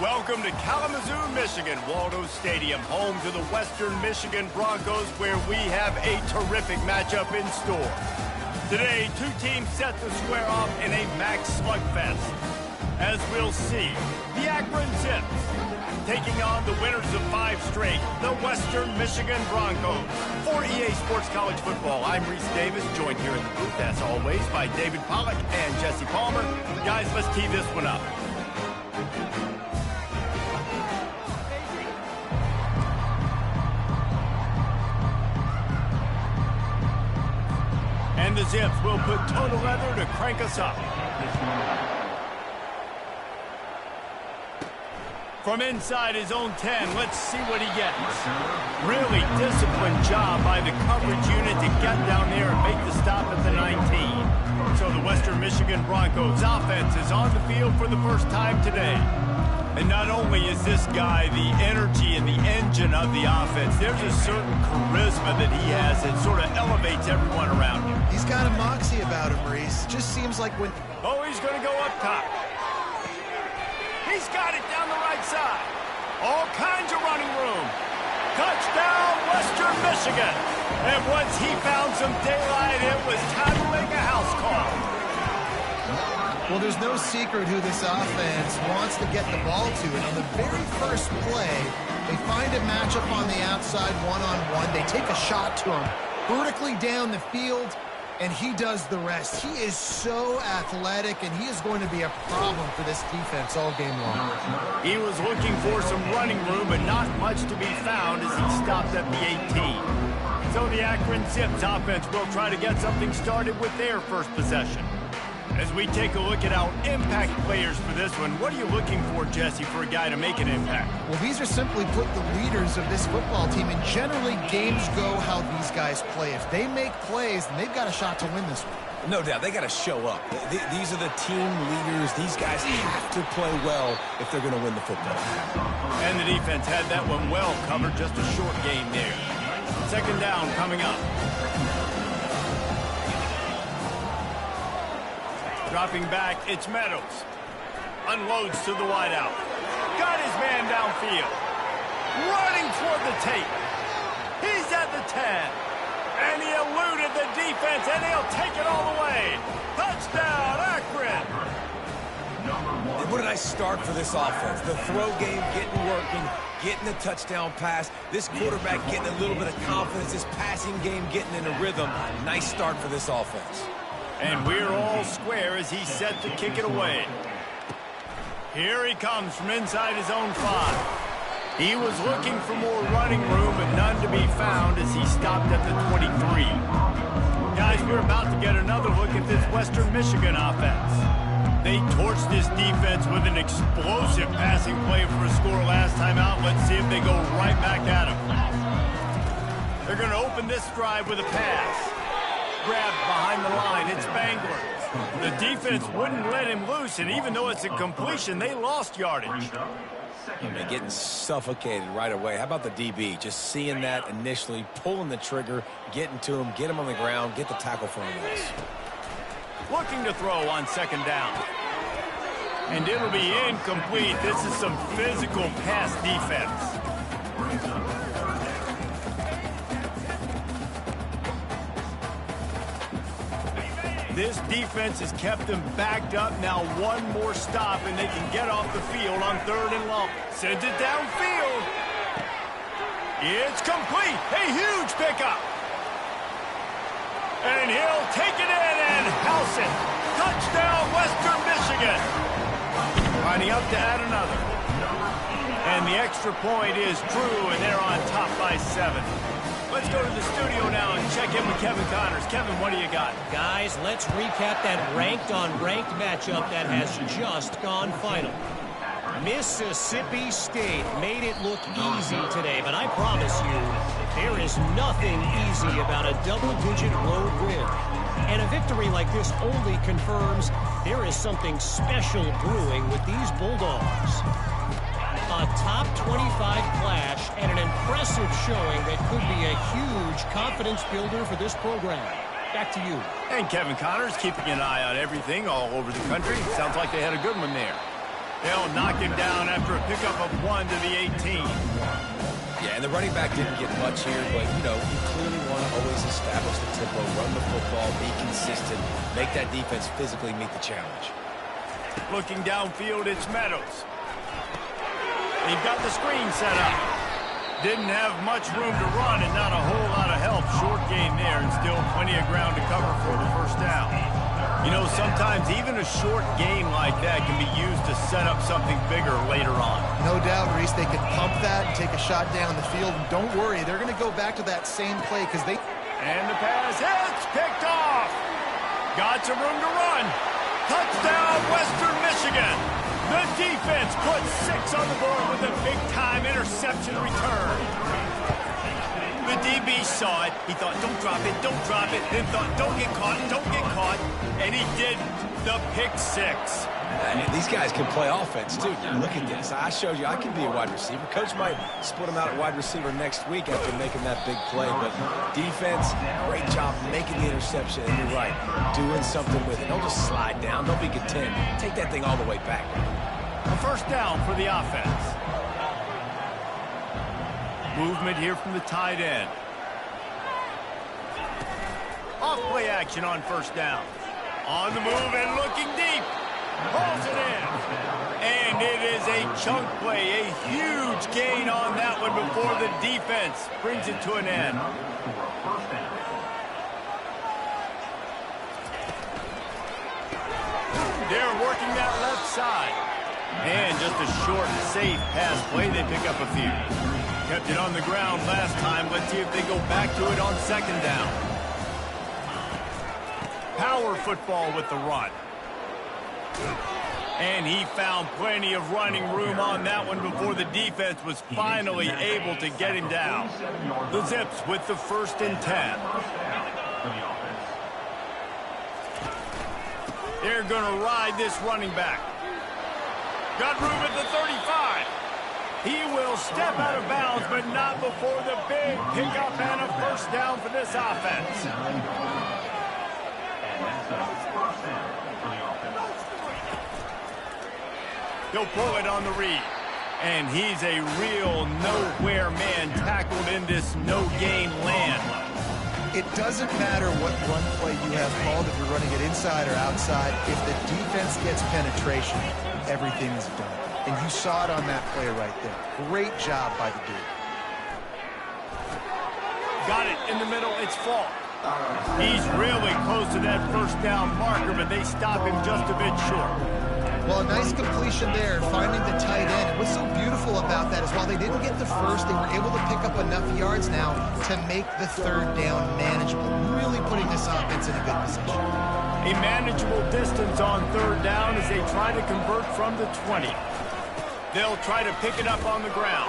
Welcome to Kalamazoo, Michigan, Waldo Stadium, home to the Western Michigan Broncos, where we have a terrific matchup in store. Today, two teams set to square off in a max slugfest. As we'll see, the Akron Zips taking on the winners of 5 straight, the Western Michigan Broncos. For EA Sports College Football, I'm Reese Davis, joined here in the booth, as always, by David Pollack and Jesse Palmer. Guys, let's tee this one up. And the Zips will put total leather to crank us up. From inside his own 10, let's see what he gets. Really disciplined job by the coverage unit to get down there and make the stop at the 19. So the Western Michigan Broncos offense is on the field for the first time today. And not only is this guy the energy and the engine of the offense, there's a certain charisma that he has that sort of elevates everyone around him. He's got a moxie about him, Reese. Just seems like when... Oh, he's going to go up top. He's got it down the right side. All kinds of running room. Touchdown, Western Michigan. And once he found some daylight, it was time to make a house call. Well, there's no secret who this offense wants to get the ball to. And on the very first play, they find a matchup on the outside one-on-one. They take a shot to him vertically down the field, and he does the rest. He is so athletic, and he is going to be a problem for this defense all game long. He was looking for some running room, but not much to be found as he stopped at the 18. So the Akron Zips offense will try to get something started with their first possession. As we take a look at our impact players for this one, what are you looking for, Jesse, for a guy to make an impact? Well, these are simply put the leaders of this football team, and generally games go how these guys play. If they make plays, then they've got a shot to win this one. No doubt, they got to show up. These are the team leaders. These guys have to play well if they're going to win the football. And the defense had that one well covered, just a short gain there. Second down coming up. Dropping back, it's Meadows. Unloads to the wideout. Got his man downfield. Running toward the tape. He's at the 10. And he eluded the defense, and he'll take it all the way. Touchdown, Akron. And what a nice start for this offense. The throw game getting working, getting the touchdown pass. This quarterback getting a little bit of confidence. This passing game getting in a rhythm. Nice start for this offense. And we're all square as he's set to kick it away. Here he comes from inside his own 5. He was looking for more running room, but none to be found as he stopped at the 23. Guys, we're about to get another look at this Western Michigan offense. They torched this defense with an explosive passing play for a score last time out. Let's see if they go right back at him. They're going to open this drive with a pass. Grabbed behind the line, it's Bangler. The defense wouldn't let him loose, and even though it's a completion, they lost yardage. And they're getting suffocated right away. How about the DB? Just seeing that initially, pulling the trigger, getting to him, get him on the ground, get the tackle for him. Looking to throw on second down. And it'll be incomplete. This is some physical pass defense. This defense has kept them backed up. Now one more stop, and they can get off the field on 3rd and long. Sends it downfield. It's complete. A huge pickup. And he'll take it in and house it. Touchdown, Western Michigan. Lining up to add another. And the extra point is true, and they're on top by 7. Let's go to the studio now and check in with Kevin Connors. Kevin, what do you got? Guys, let's recap that ranked-on-ranked matchup that has just gone final. Mississippi State made it look easy today, but I promise you, there is nothing easy about a double-digit road win. And a victory like this only confirms there is something special brewing with these Bulldogs. A top 25 clash and an impressive showing that could be a huge confidence builder for this program. Back to you. And Kevin Connors keeping an eye on everything all over the country. Sounds like they had a good one there. They'll knock him down after a pickup of 1 to the 18. Yeah, and the running back didn't get much here, but, you know, you clearly want to always establish the tempo, run the football, be consistent, make that defense physically meet the challenge. Looking downfield, it's Meadows. They've got the screen set up. Didn't have much room to run and not a whole lot of help. Short game there and still plenty of ground to cover for the first down. You know, sometimes even a short game like that can be used to set up something bigger later on. No doubt, Reese, they can pump that and take a shot down the field. And don't worry, they're going to go back to that same play because they... And the pass hits, picked off. Got some room to run. Touchdown, Western Michigan. The defense puts 6 on the board with a big-time interception return. The DB saw it. He thought, don't drop it, don't drop it. Then thought, don't get caught, don't get caught. And he didn't. The pick 6. And these guys can play offense, too. Look at this. I showed you I can be a wide receiver. Coach might split him out at wide receiver next week after making that big play. But defense, great job making the interception. And you're right, doing something with it. Don't just slide down. Don't be content. Take that thing all the way back. A first down for the offense. Movement here from the tight end. Off play action on first down. On the move and looking deep. Pulls it in. And it is a chunk play. A huge gain on that one before the defense brings it to an end. They're working that left side. And just a short, safe pass play. They pick up a few. Kept it on the ground last time. Let's see if they go back to it on second down. Power football with the run. And he found plenty of running room on that one before the defense was finally able to get him down. The Zips with the 1st and 10. They're going to ride this running back. Got room at the 35. He will step out of bounds, but not before the big pickup and a first down for this offense. He'll pull it on the read. And he's a real nowhere man tackled in this no-gain land. It doesn't matter what run play you have called, if you're running it inside or outside. If the defense gets penetration, everything is done. And you saw it on that play right there. Great job by the dude. Got it in the middle. It's Falk. He's really close to that first down marker, but they stop him just a bit short. Well, a nice completion there, finding the tight end. And what's so beautiful about that is while they didn't get the first, they were able to pick up enough yards now to make the third down manageable. Really putting this offense in a good position. A manageable distance on third down as they try to convert from the 20. They'll try to pick it up on the ground.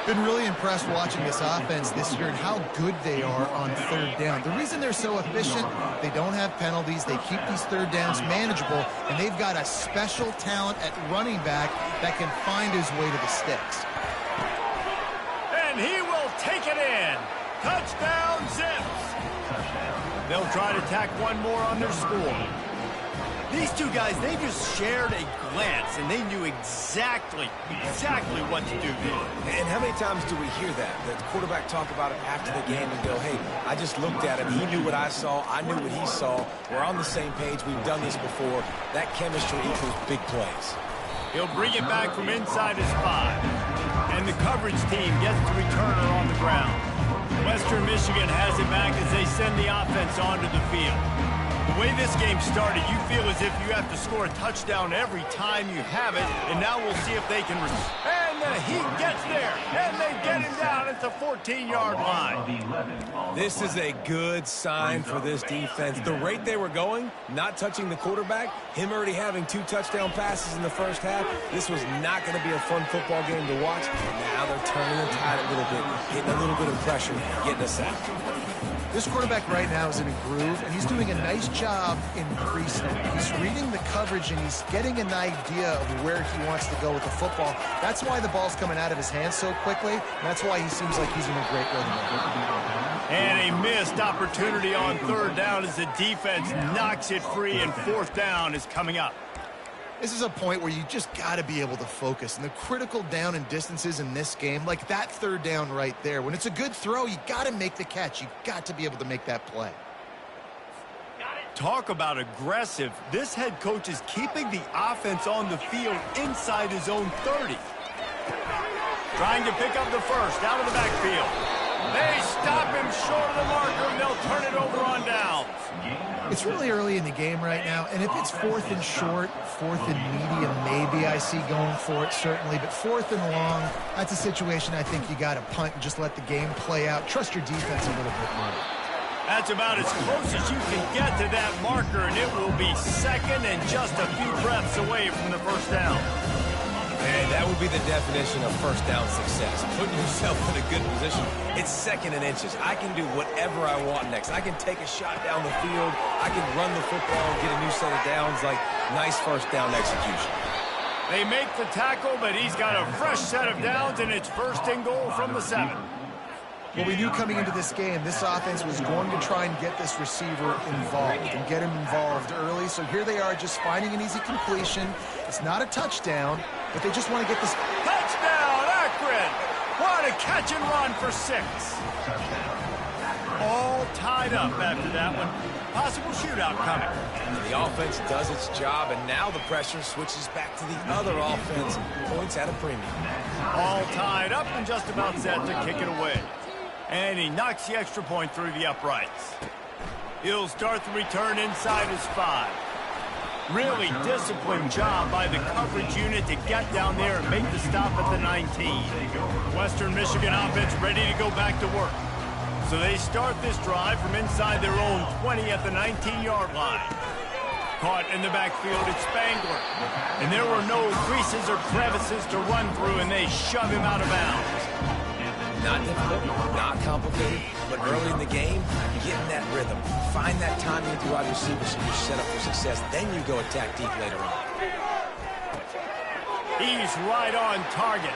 Been really impressed watching this offense this year and how good they are on third down. The reason they're so efficient, they don't have penalties, they keep these third downs manageable, and they've got a special talent at running back that can find his way to the sticks. And he will take it in. Touchdown, Zips. They'll try to tack one more on their score. These two guys, they just shared a glance, and they knew exactly what to do there. And how many times do we hear that? The quarterback talk about it after the game and go, hey, I just looked at him. He knew what I saw. I knew what he saw. We're on the same page. We've done this before. That chemistry equals big plays. He'll bring it back from inside his 5. And the coverage team gets the returner on the ground. Western Michigan has it back as they send the offense onto the field. The way this game started, you feel as if you have to score a touchdown every time you have it, and now we'll see if they can... And the Heat gets there, and they get him down at the 14-yard line. This is a good sign for this defense. The rate they were going, not touching the quarterback, him already having 2 touchdown passes in the first half, this was not going to be a fun football game to watch. And now they're turning the tide a little bit, getting a little bit of pressure, getting us out. This quarterback right now is in a groove, and he's doing a nice job in pre-snap. He's reading the coverage, and he's getting an idea of where he wants to go with the football. That's why the ball's coming out of his hands so quickly, and that's why he seems like he's in a great rhythm. And a missed opportunity on third down as the defense knocks it free, and fourth down is coming up. This is a point where you just got to be able to focus. And the critical down and distances in this game, like that third down right there, when it's a good throw, you got to make the catch. You got to be able to make that play. Talk about aggressive. This head coach is keeping the offense on the field inside his own 30. Trying to pick up the first out of the backfield. They stop him short of the marker, and they'll turn it over on downs. It's really early in the game right now, and if it's 4th and short, 4th and medium, maybe I see going for it, certainly. But 4th and long, that's a situation I think you got to punt and just let the game play out. Trust your defense a little bit more. That's about as close as you can get to that marker, and it will be second and just a few breaths away from the first down. Man, that would be the definition of first down success. Putting yourself in a good position. It's second and inches. I can do whatever I want next. I can take a shot down the field. I can run the football and get a new set of downs. Like, nice first down execution. They make the tackle, but he's got a fresh set of downs, and it's first and goal from the 7. Well, we knew coming into this game, this offense was going to try and get this receiver involved and get him involved early. So here they are just finding an easy completion. It's not a touchdown, but they just want to get this. Touchdown, Akron! What a catch and run for 6. All tied up after that one. Possible shootout coming. And the offense does its job, and now the pressure switches back to the other offense. Points at a premium. All tied up and just about set to kick it away. And he knocks the extra point through the uprights. He'll start the return inside his 5. Really disciplined job by the coverage unit to get down there and make the stop at the 19. Western Michigan offense ready to go back to work. So they start this drive from inside their own 20 at the 19-yard line. Caught in the backfield, it's Spangler. And there were no creases or crevices to run through, and they shove him out of bounds. Not difficult, not complicated, but early in the game, get in that rhythm. Find that timing with your wide receivers so you're set up for success. Then you go attack deep later on. He's right on target.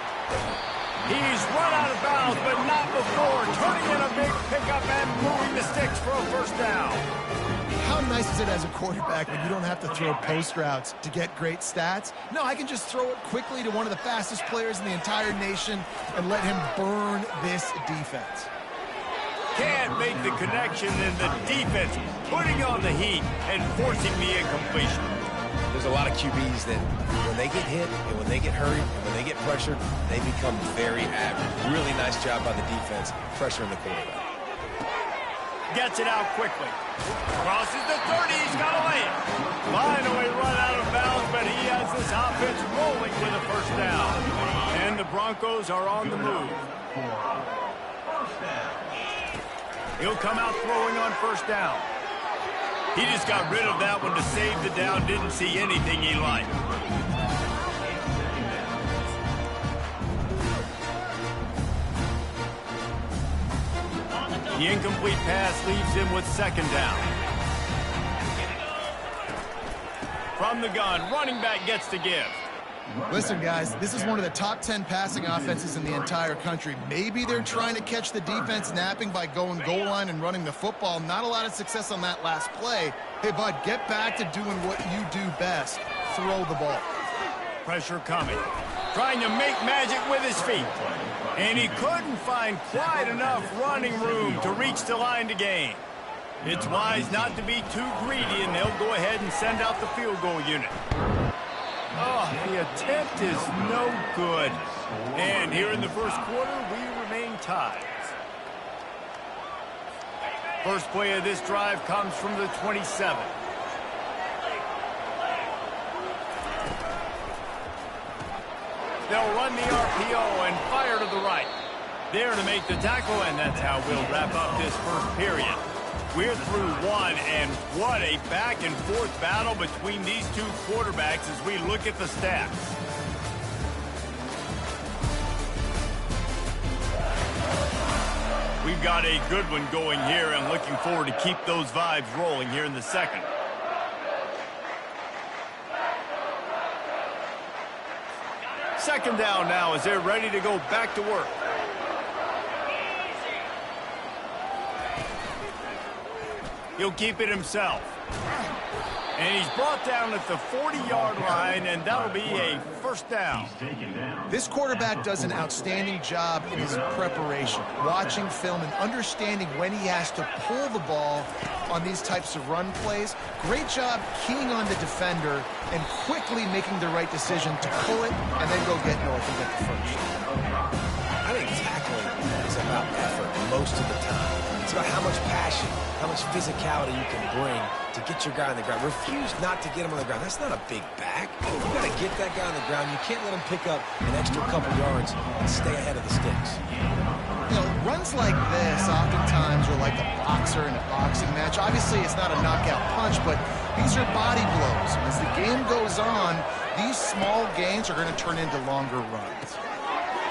He's run out of bounds, but not before turning in a big pickup and moving the sticks for a first down. How nice is it as a quarterback when you don't have to throw post routes to get great stats? No, I can just throw it quickly to one of the fastest players in the entire nation and let him burn this defense. Can't make the connection, and the defense putting on the heat and forcing the incompletion. There's a lot of QBs that when they get hit and when they get hurried and when they get pressured, they become very average. Really nice job by the defense, pressuring the quarterback. Gets it out quickly. Crosses the 30, he's got a lane. Finally run out of bounds, but he has this offense rolling with a first down. And the Broncos are on the move. He'll come out throwing on first down. He just got rid of that one to save the down, didn't see anything he liked. The incomplete pass leaves him with second down. From the gun, running back gets the give. Listen, guys, this is one of the top 10 passing offenses in the entire country. Maybe they're trying to catch the defense napping by going goal line and running the football. Not a lot of success on that last play. Hey, bud, get back to doing what you do best. Throw the ball. Pressure coming. Trying to make magic with his feet. And he couldn't find quite enough running room to reach the line to gain. It's wise not to be too greedy, and they'll go ahead and send out the field goal unit. Oh, the attempt is no good. And here in the first quarter, we remain tied. First play of this drive comes from the 27. They'll run the RPO and fire to the right. There to make the tackle, and that's how we'll wrap up this first period. We're through one, and what a back-and-forth battle between these two quarterbacks as we look at the stats. We've got a good one going here, and looking forward to keep those vibes rolling here in the second. Second down now as they're ready to go back to work. He'll keep it himself. And he's brought down at the 40-yard line, and that'll be a first down. This quarterback does an outstanding job in his preparation, watching film and understanding when he has to pull the ball on these types of run plays. Great job keying on the defender and quickly making the right decision to pull it and then go get north and get the first. I think tackling is about effort most of the time. It's about how much passion, how much physicality you can bring to get your guy on the ground. Refuse not to get him on the ground. That's not a big back. You got to get that guy on the ground. You can't let him pick up an extra couple yards and stay ahead of the sticks. You know, runs like this oftentimes are like a boxer in a boxing match. Obviously, it's not a knockout punch, but these are body blows. And as the game goes on, these small gains are going to turn into longer runs.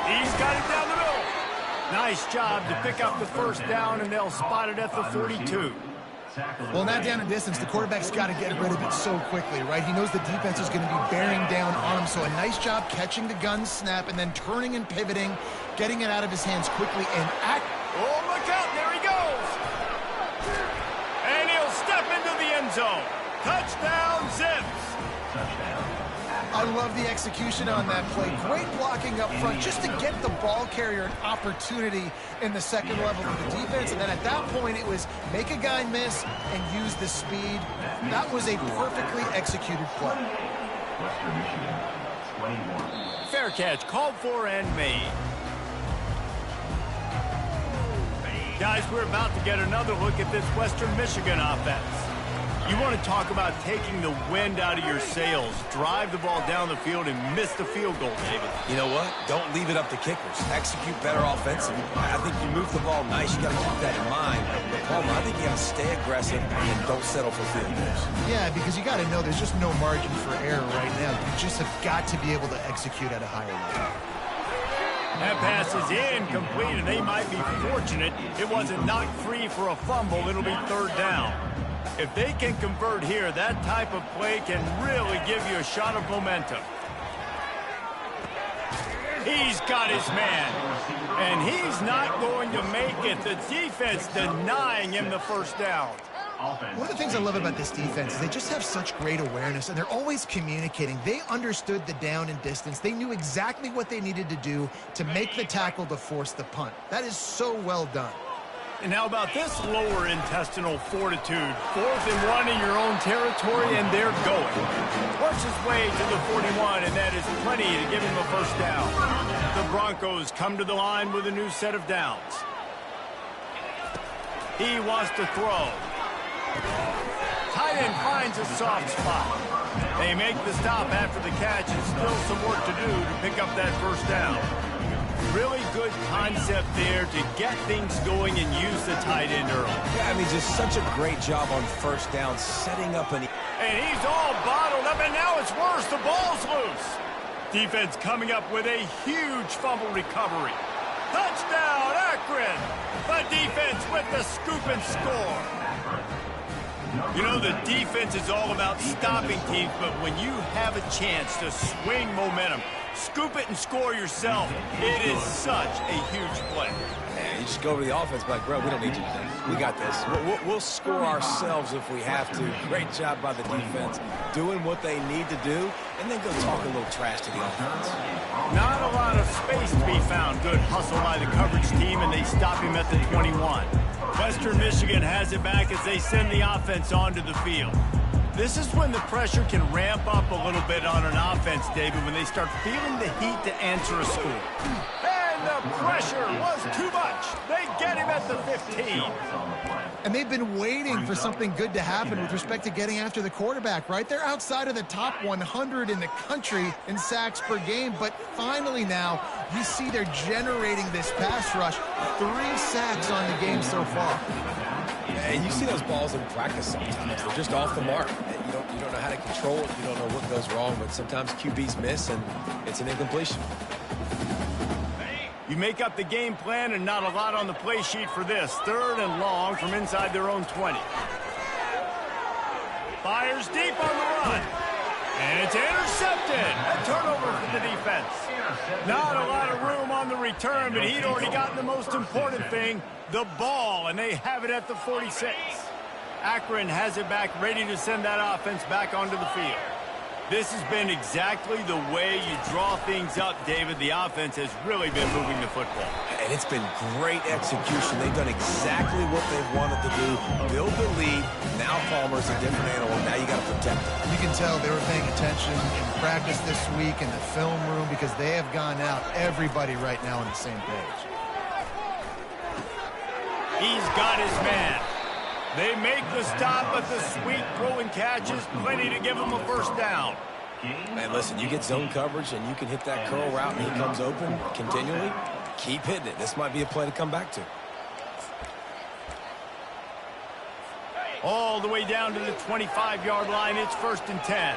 He's got it down the middle. Nice job to pick up the first down, and they'll spot it at the 42. Well, not down in distance. The quarterback's got to get rid of it so quickly, right? He knows the defense is going to be bearing down on him, so a nice job catching the gun snap and then turning and pivoting, getting it out of his hands quickly and oh, look out, there he goes! And he'll step into the end zone. Touchdown, Zips! I love the execution on that play. Great blocking up front just to get the ball carrier an opportunity in the second level of the defense. And then at that point, it was make a guy miss and use the speed. That was a perfectly executed play. Fair catch, called for and made. Guys, we're about to get another look at this Western Michigan offense. You want to talk about taking the wind out of your sails. Drive the ball down the field and miss the field goal, David. You know what? Don't leave it up to kickers. Execute better offensively. I think you move the ball nice. You got to keep that in mind. But Palmer, I think you got to stay aggressive and don't settle for field goals. Yeah, because you got to know there's just no margin for error right now. You just have got to be able to execute at a higher level. That pass is incomplete, and they might be fortunate it wasn't knocked free for a fumble. It'll be third down. If they can convert here, that type of play can really give you a shot of momentum. He's got his man, and he's not going to make it. The defense denying him the first down. One of the things I love about this defense is they just have such great awareness, and they're always communicating. They understood the down and distance. They knew exactly what they needed to do to make the tackle to force the punt. That is so well done. And how about this lower intestinal fortitude? 4th and 1 in your own territory, and they're going. Works his way to the 41, and that is plenty to give him a first down. The Broncos come to the line with a new set of downs. He wants to throw. Tight end finds a soft spot. They make the stop after the catch, and still some work to do to pick up that first down. Really good concept there to get things going and use the tight end early. Yeah, I mean, just such a great job on first down, setting up an... And he's all bottled up, and now it's worse. The ball's loose. Defense coming up with a huge fumble recovery. Touchdown, Akron! The defense with the scoop and score. You know, the defense is all about stopping teams, but when you have a chance to swing momentum, scoop it and score yourself, it is such a huge play. Yeah, you just go over to the offense, like, bro, we don't need you today. We got this. We'll score ourselves if we have to. Great job by the defense, doing what they need to do, and then go talk a little trash to the offense. Not a lot of space to be found. Good hustle by the coverage team, and they stop him at the 21. Western Michigan has it back as they send the offense onto the field. This is when the pressure can ramp up a little bit on an offense, David, when they start feeling the heat to answer a score. And the pressure was too much. They get him at the 15. And they've been waiting for something good to happen with respect to getting after the quarterback, right? They're outside of the top 100 in the country in sacks per game, but finally now you see they're generating this pass rush. 3 sacks on the game so far. And you see those balls in practice sometimes. They're just off the mark. You don't know how to control it. You don't know what goes wrong, but sometimes QBs miss, and it's an incompletion. You make up the game plan and not a lot on the play sheet for this. 3rd and long from inside their own 20. Fires deep on the run. And it's intercepted. A turnover for the defense. Not a lot of room on the return, but he'd already gotten the most important thing, the ball, and they have it at the 46. Akron has it back, ready to send that offense back onto the field. This has been exactly the way you draw things up, David. The offense has really been moving the football. And it's been great execution. They've done exactly what they've wanted to do. Build the lead. Now Palmer's a different animal. Now you got to protect him. You can tell they were paying attention in practice this week in the film room because they have gone out, everybody right now on the same page. He's got his man. They make the stop, but the sweet throw and catch is plenty to give him a first down. Man, listen, you get zone coverage and you can hit that curl route and he comes open continually. Keep hitting it. This might be a play to come back to. All the way down to the 25-yard line. It's 1st and 10.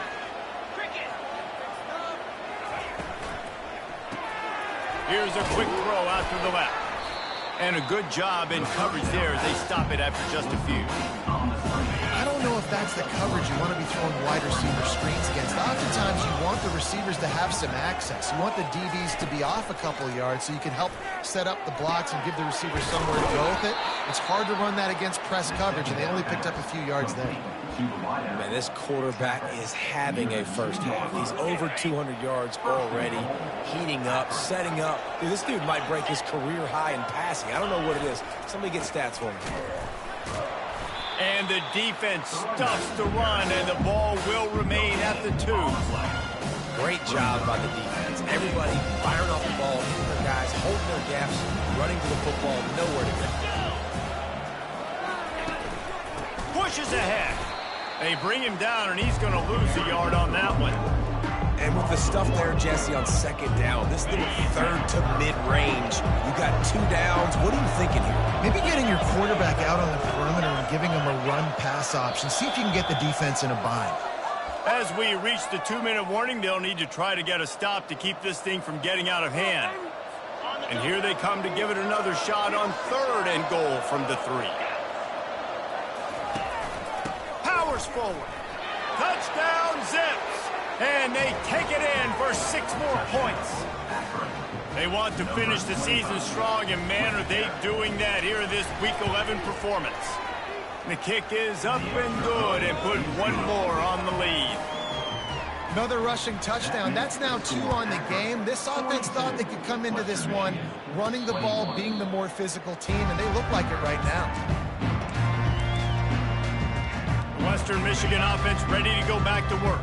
Here's a quick throw out to the left. And a good job in coverage there as they stop it after just a few. I don't know if that's the coverage you want to be throwing wide receiver screens against. Oftentimes you want the receivers to have some access. You want the DBs to be off a couple yards so you can help set up the blocks and give the receiver somewhere to go with it. It's hard to run that against press coverage, and they only picked up a few yards there. Man, this quarterback is having a first half. He's over 200 yards already, heating up, setting up. Dude, this dude might break his career high in passing. I don't know what it is. Somebody get stats for me. And the defense stuffs the run, and the ball will remain at the 2. Great job by the defense. Everybody firing off the ball, hitting their guys, holding their gaps, running to the football, nowhere to go. Pushes ahead. They bring him down, and he's going to lose a yard on that one. And with the stuff there, Jesse, on 2nd down, this little 3rd to mid-range, you got 2 downs. What are you thinking here? Maybe getting your quarterback out on the perimeter and giving him a run-pass option. See if you can get the defense in a bind. As we reach the 2-minute warning, they'll need to try to get a stop to keep this thing from getting out of hand. And here they come to give it another shot on 3rd and goal from the 3. Powers forward. Touchdown, Zips. And they take it in for 6 more points. They want to finish the season strong, and man, are they doing that here in this Week 11 performance. The kick is up and good, and put 1 more on the lead. Another rushing touchdown. That's now 2 on the game. This offense thought they could come into this one running the ball, being the more physical team, and they look like it right now. Western Michigan offense ready to go back to work.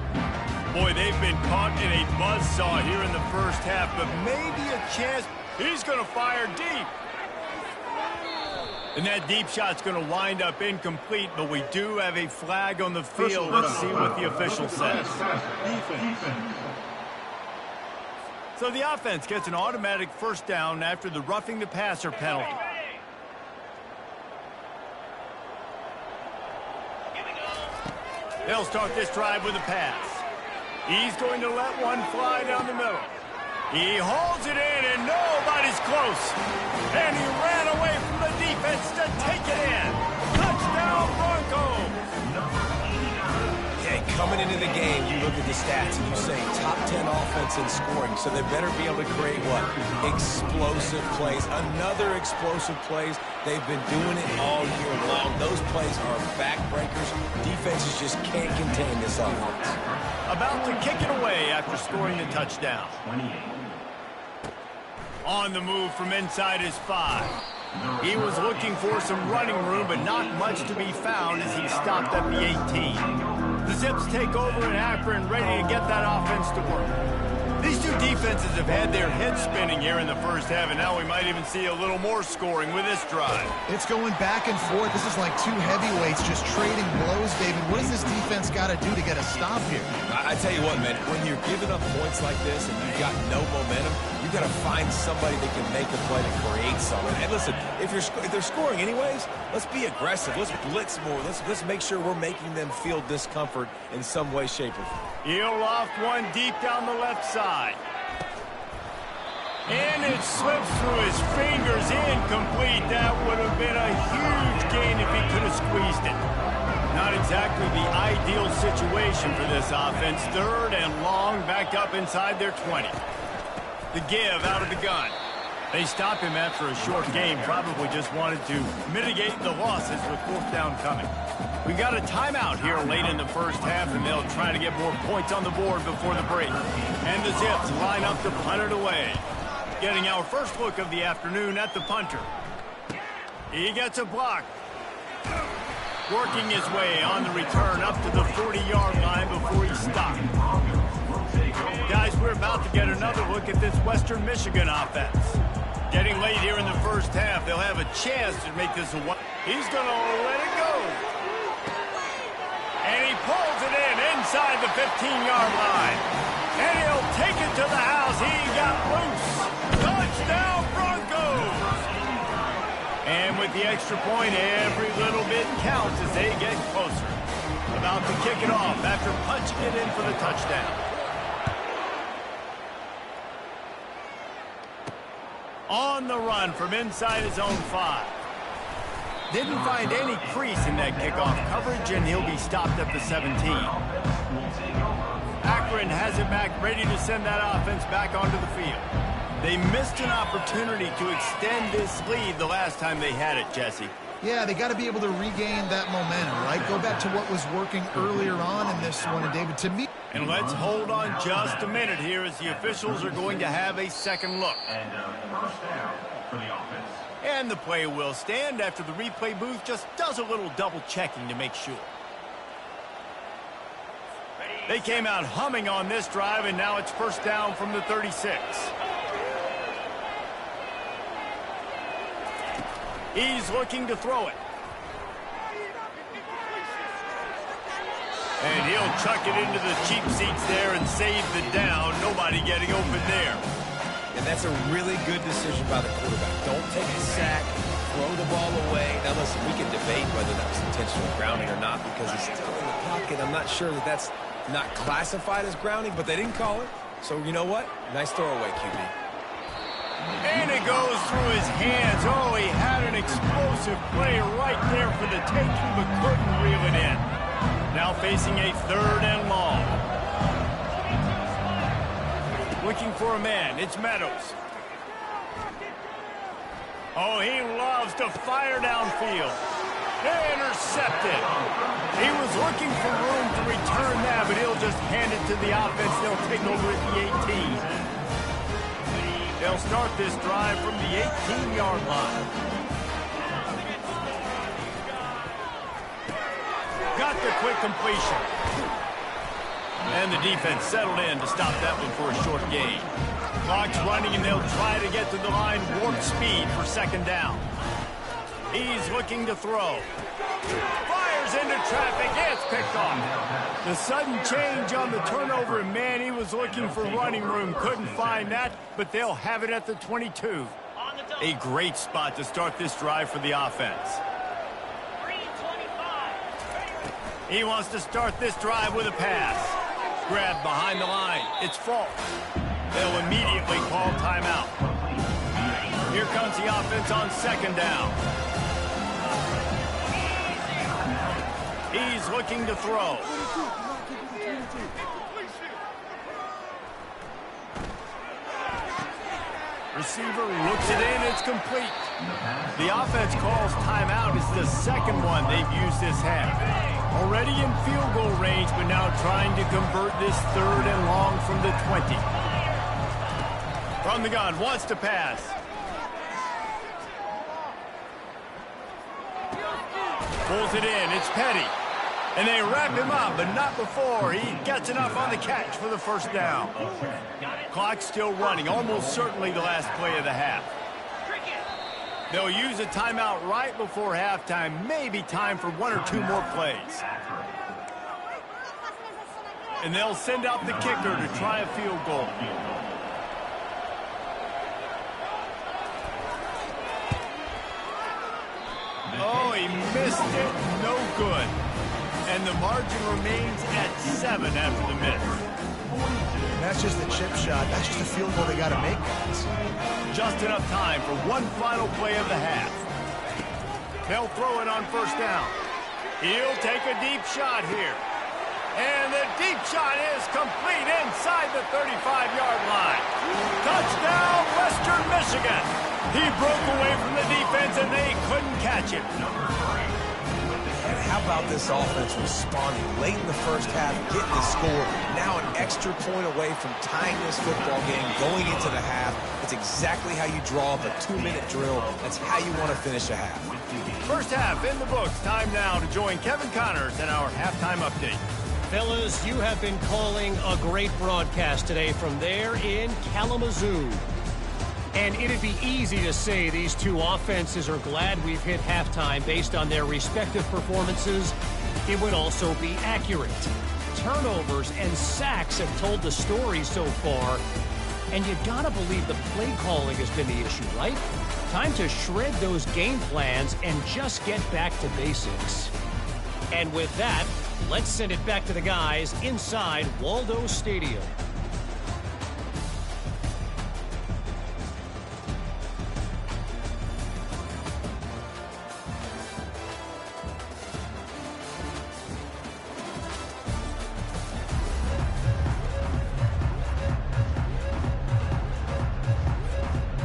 Boy, they've been caught in a buzzsaw here in the first half, but maybe a chance. He's going to fire deep. And that deep shot's going to wind up incomplete, but we do have a flag on the field. Let's see what the official says. So the offense gets an automatic first down after the roughing the passer penalty. They'll start this drive with a pass. He's going to let one fly down the middle. He holds it in, and nobody's close. And he ran away from the defense to take it in. Touchdown, Broncos. Yeah, coming into the game, you look at the stats, and you say top 10 offense in scoring, so they better be able to create what? Explosive plays. Another explosive plays. They've been doing it all year long. Those plays are backbreakers. Defenses just can't contain this offense. About to kick it away after scoring the touchdown. On the move from inside his 5. He was looking for some running room, but not much to be found as he stopped at the 18. The Zips take over in Akron, ready to get that offense to work. These two defenses have had their heads spinning here in the first half, and now we might even see a little more scoring with this drive. It's going back and forth. This is like 2 heavyweights just trading blows, David. What does this defense got to do to get a stop here? I tell you what, man, when you're giving up points like this and you've got no momentum, you've got to find somebody that can make a play to create something. And listen, if they're scoring anyways, let's be aggressive. Let's blitz more. Let's make sure we're making them feel discomfort in some way, shape, or form. He'll loft one deep down the left side. And it slips through his fingers, incomplete. That would have been a huge gain if he could have squeezed it. Not exactly the ideal situation for this offense. 3rd and long, back up inside their 20. The give out of the gun. They stop him after a short game, probably just wanted to mitigate the losses with fourth down coming. We've got a timeout here late in the first half, and they'll try to get more points on the board before the break. And the Zips line up to punt it away. Getting our first look of the afternoon at the punter. He gets a block. Working his way on the return up to the 40-yard line before he stopped. Guys, we're about to get another look at this Western Michigan offense. Getting late here in the first half, they'll have a chance to make this a one. He's going to let it go. And he pulls it in inside the 15-yard line. And he'll take it to the house. He got loose. Touchdown, Broncos! And with the extra point, every little bit counts as they get closer. About to kick it off after punching it in for the touchdown. On the run from inside his own 5. Didn't find any crease in that kickoff coverage, and he'll be stopped at the 17. Akron has it back, ready to send that offense back onto the field. They missed an opportunity to extend this lead the last time they had it, Jesse. Yeah, they got to be able to regain that momentum, right? Go back to what was working earlier on in this one, and David, to me... And let's hold on just a minute here as the officials are going to have a second look. First down for the offense. And the play will stand after the replay booth just does a little double checking to make sure. They came out humming on this drive, and now it's first down from the 36. He's looking to throw it. And he'll chuck it into the cheap seats there and save the down. Nobody getting open there. And that's a really good decision by the quarterback. Don't take a sack, throw the ball away. Now, listen, we can debate whether that was intentional grounding or not because he's still in the pocket. I'm not sure that that's not classified as grounding, but they didn't call it. So, you know what? Nice throwaway, QB. And it goes through his hands. Oh, he had an explosive play right there for the taking, but couldn't reel it in. Now facing a 3rd and long. Looking for a man. It's Meadows. Oh, he loves to fire downfield. Intercepted. He was looking for room to return that, but he'll just hand it to the offense. They'll take over at the 18. They'll start this drive from the 18-yard line. Got the quick completion. And the defense settled in to stop that one for a short gain. Clock's running, and they'll try to get to the line warp speed for second down. He's looking to throw. Fires into traffic. It's picked off. The sudden change on the turnover, and man, he was looking for running room. Couldn't find that, but they'll have it at the 22. A great spot to start this drive for the offense. He wants to start this drive with a pass. Grabbed behind the line. It's false. They'll immediately call timeout. Here comes the offense on second down. He's looking to throw. Receiver looks it in. It's complete. The offense calls timeout. It's the second one they've used this half. Already in field goal range, but now trying to convert this 3rd and long from the 20. From the gun, wants to pass. Pulls it in. It's Petty. And they wrap him up, but not before he gets enough on the catch for the first down. Clock still running, almost certainly the last play of the half. They'll use a timeout right before halftime, maybe time for 1 or 2 more plays. And they'll send out the kicker to try a field goal. Oh, he missed it. No good. And the margin remains at 7 after the miss. That's just a chip shot. That's just a field goal they got to make, guys. Just enough time for one final play of the half. They'll throw it on first down. He'll take a deep shot here. And the deep shot is complete inside the 35-yard line. Touchdown, Western Michigan. He broke away from the defense, and they couldn't catch him. And how about this offense responding late in the first half, getting the score, now an extra point away from tying this football game going into the half. It's exactly how you draw up a 2-minute drill. That's how you want to finish a half. First half in the books. Time now to join Kevin Connors in our halftime update. Fellas, you have been calling a great broadcast today from there in Kalamazoo. And it'd be easy to say these two offenses are glad we've hit halftime based on their respective performances. It would also be accurate. Turnovers and sacks have told the story so far. And you gotta believe the play calling has been the issue, right? Time to shred those game plans and just get back to basics. And with that, let's send it back to the guys inside Waldo Stadium.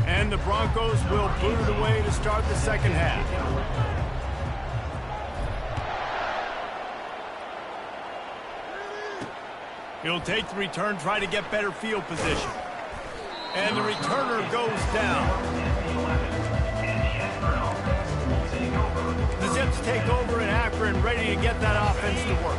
And the Broncos will boot it away to start the second half. He'll take the return, try to get better field position. And the returner goes down. The Zips take over in Akron, ready to get that offense to work.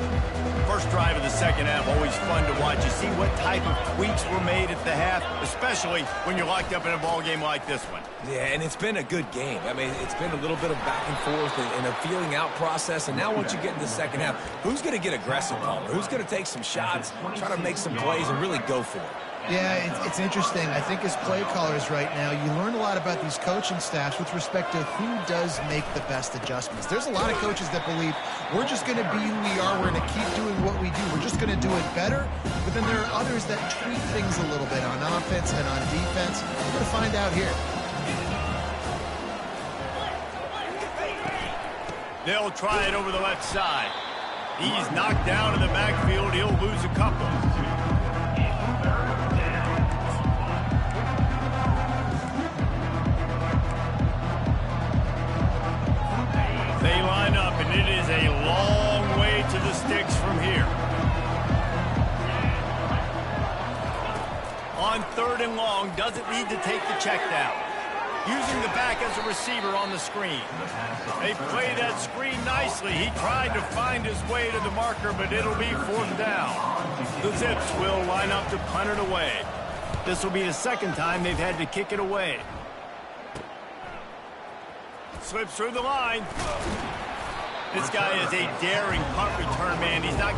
First drive of the second half, always fun to watch. You see what type of tweaks were made at the half, especially when you're locked up in a ball game like this one. Yeah, and it's been a good game. I mean, it's been a little bit of back and forth and a feeling out process. And now once you get in the second half, who's going to get aggressive, Palmer? Who's going to take some shots, try to make some plays, and really go for it? Yeah, it's interesting. I think as play callers right now, you learn a lot about these coaching staffs with respect to who does make the best adjustments. There's a lot of coaches that believe we're just going to be who we are. We're going to keep doing what we do. We're just going to do it better. But then there are others that tweak things a little bit on offense and on defense. We're going to find out here. They'll try it over the left side. He's knocked down in the backfield. He'll lose a couple. They line up, and it is a long way to the sticks from here. On 3rd and long, doesn't need to take the check down. Using the back as a receiver on the screen. They play that screen nicely. He tried to find his way to the marker, but it'll be 4th down. The Zips will line up to punt it away. This will be the second time they've had to kick it away. Slips through the line. This guy is a daring punt return man. He's not...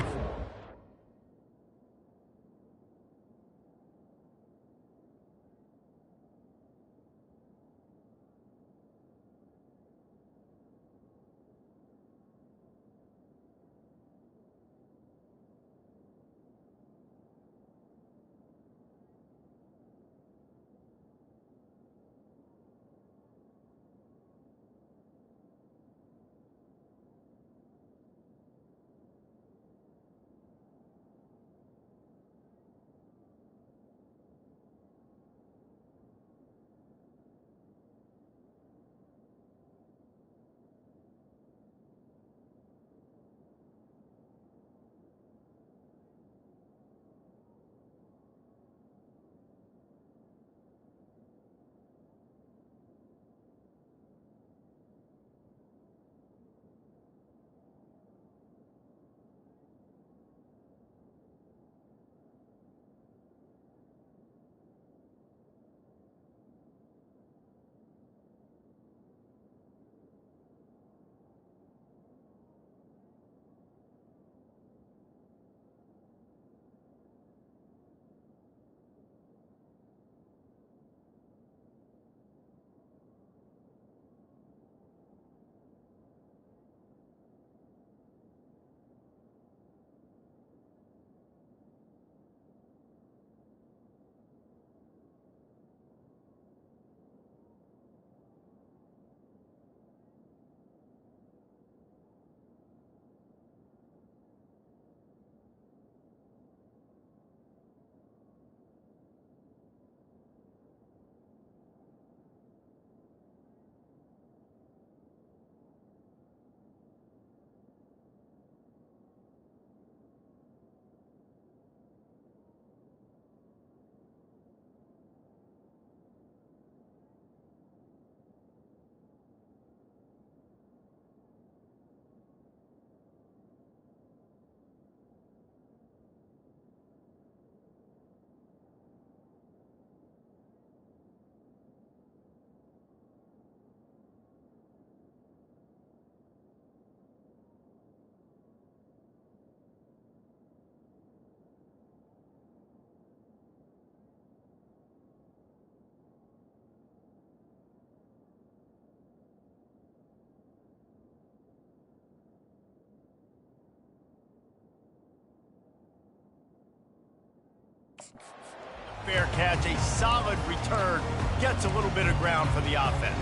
fair catch, a solid return, gets a little bit of ground for the offense.